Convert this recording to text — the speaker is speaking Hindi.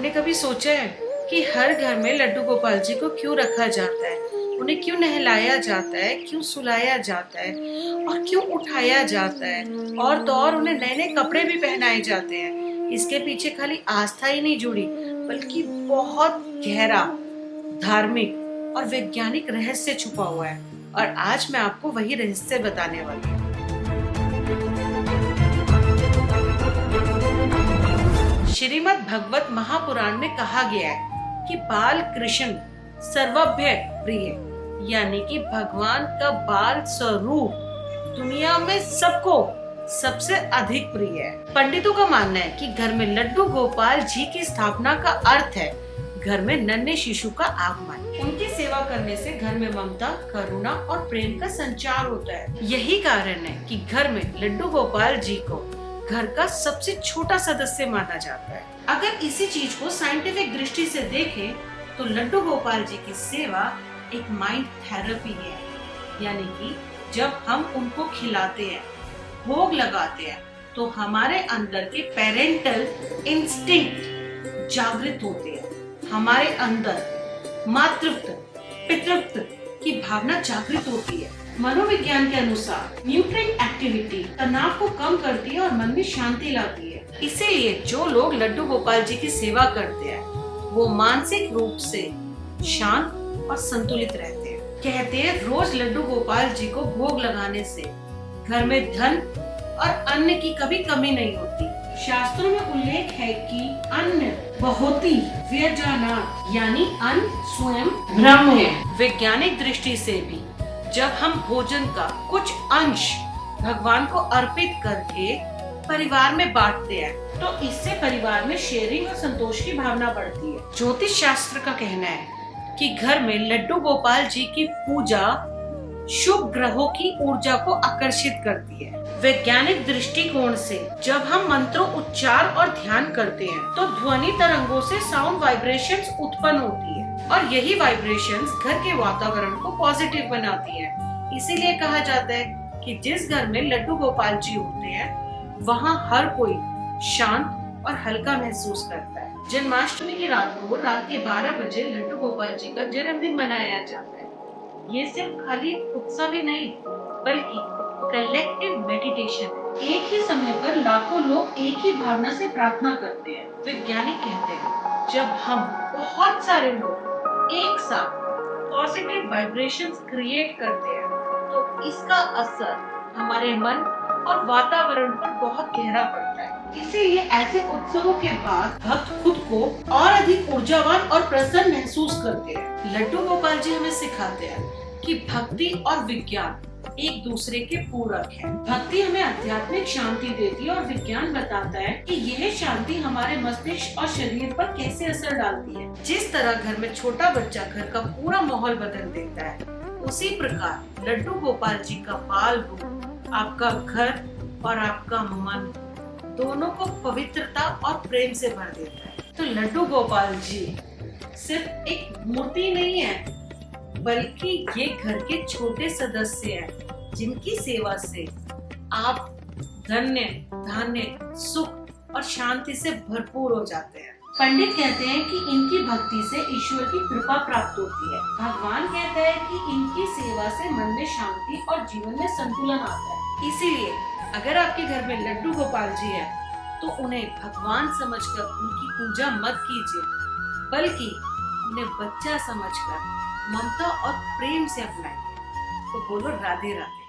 आपने कभी सोचा है कि हर घर में लड्डू गोपाल जी को क्यों रखा जाता है? उन्हें क्यों नहलाया जाता है, क्यों सुलाया जाता है और क्यों उठाया जाता है, और तो और उन्हें नए नए कपड़े भी पहनाए जाते हैं। इसके पीछे खाली आस्था ही नहीं जुड़ी, बल्कि बहुत गहरा धार्मिक और वैज्ञानिक रहस्य छुपा हुआ है। और आज मैं आपको वही रहस्य बताने वाली हूँ। श्रीमद् भगवत महापुराण में कहा गया है कि बाल कृष्ण सर्वभ्य प्रिय, यानी कि भगवान का बाल स्वरूप दुनिया में सबको सबसे अधिक प्रिय है। पंडितों का मानना है कि घर में लड्डू गोपाल जी की स्थापना का अर्थ है घर में नन्हे शिशु का आगमन। उनकी सेवा करने से घर में ममता, करुणा और प्रेम का संचार होता है। यही कारण है कि घर में लड्डू गोपाल जी को घर का सबसे छोटा सदस्य माना जाता है। अगर इसी चीज को साइंटिफिक दृष्टि से देखें तो लड्डू गोपाल जी की सेवा एक माइंड थेरेपी है, यानी कि जब हम उनको खिलाते हैं, भोग लगाते हैं, तो हमारे अंदर के पेरेंटल इंस्टिंक्ट जागृत होते हैं। हमारे अंदर मातृत्व, पितृत्व की भावना जागृत होती है। मनोविज्ञान के अनुसार न्यूट्रिएंट एक्टिविटी तनाव को कम करती है और मन में शांति लाती है। इसीलिए जो लोग लड्डू गोपाल जी की सेवा करते हैं वो मानसिक रूप से शांत और संतुलित रहते हैं। कहते हैं रोज लड्डू गोपाल जी को भोग लगाने से घर में धन और अन्न की कभी कमी नहीं होती। शास्त्रों में उल्लेख है कि अन्न बहुति व्यजानात्, यानी अन्न स्वयं ब्रह्म है। वैज्ञानिक दृष्टि से भी जब हम भोजन का कुछ अंश भगवान को अर्पित करके परिवार में बांटते हैं तो इससे परिवार में शेयरिंग और संतोष की भावना बढ़ती है। ज्योतिष शास्त्र का कहना है कि घर में लड्डू गोपाल जी की पूजा शुभ ग्रहों की ऊर्जा को आकर्षित करती है। वैज्ञानिक दृष्टिकोण से जब हम मंत्रों उच्चार और ध्यान करते हैं तो ध्वनि तरंगों से साउंड वाइब्रेशंस उत्पन्न होती है और यही वाइब्रेशंस घर के वातावरण को पॉजिटिव बनाती है। इसीलिए कहा जाता है कि जिस घर में लड्डू गोपाल जी होते हैं वहाँ हर कोई शांत और हल्का महसूस करता है। जन्माष्टमी की रात को रात के 12 बजे लड्डू गोपाल जी का जन्मदिन मनाया जाता है। ये सिर्फ खाली उत्सव ही नहीं बल्कि कलेक्टिव मेडिटेशन है। एक ही समय पर लाखों लोग एक ही भावना से प्रार्थना करते हैं। वैज्ञानिक कहते हैं जब हम बहुत सारे लोग एक साथ पॉजिटिव वाइब्रेशंस क्रिएट करते हैं तो इसका असर हमारे मन और वातावरण पर बहुत गहरा पड़ता है। इसीलिए ऐसे उत्सवों के बाद भक्त खुद को और अधिक ऊर्जावान और प्रसन्न महसूस करते हैं। लड्डू गोपाल जी हमें सिखाते हैं कि भक्ति और विज्ञान एक दूसरे के पूरक है। भक्ति हमें आध्यात्मिक शांति देती है और विज्ञान बताता है कि यह शांति हमारे मस्तिष्क और शरीर पर कैसे असर डालती है। जिस तरह घर में छोटा बच्चा घर का पूरा माहौल बदल देता है, उसी प्रकार लड्डू गोपाल जी का बाल रूप आपका घर और आपका मन दोनों को पवित्रता और प्रेम से भर देता है। तो लड्डू गोपाल जी सिर्फ एक मूर्ति नहीं है, बल्कि ये घर के छोटे सदस्य हैं जिनकी सेवा से आप धन्य, धान्य, सुख और शांति से भरपूर हो जाते हैं। पंडित कहते हैं कि इनकी भक्ति से ईश्वर की कृपा प्राप्त होती है। भगवान कहता है कि इनकी सेवा से मन में शांति और जीवन में संतुलन आता है। इसीलिए अगर आपके घर में लड्डू गोपाल जी है तो उन्हें भगवान समझकर उनकी पूजा मत कीजिए, बल्कि उन्हें बच्चा समझकर ममता और प्रेम से अपनाइए। तो बोलो राधे राधे।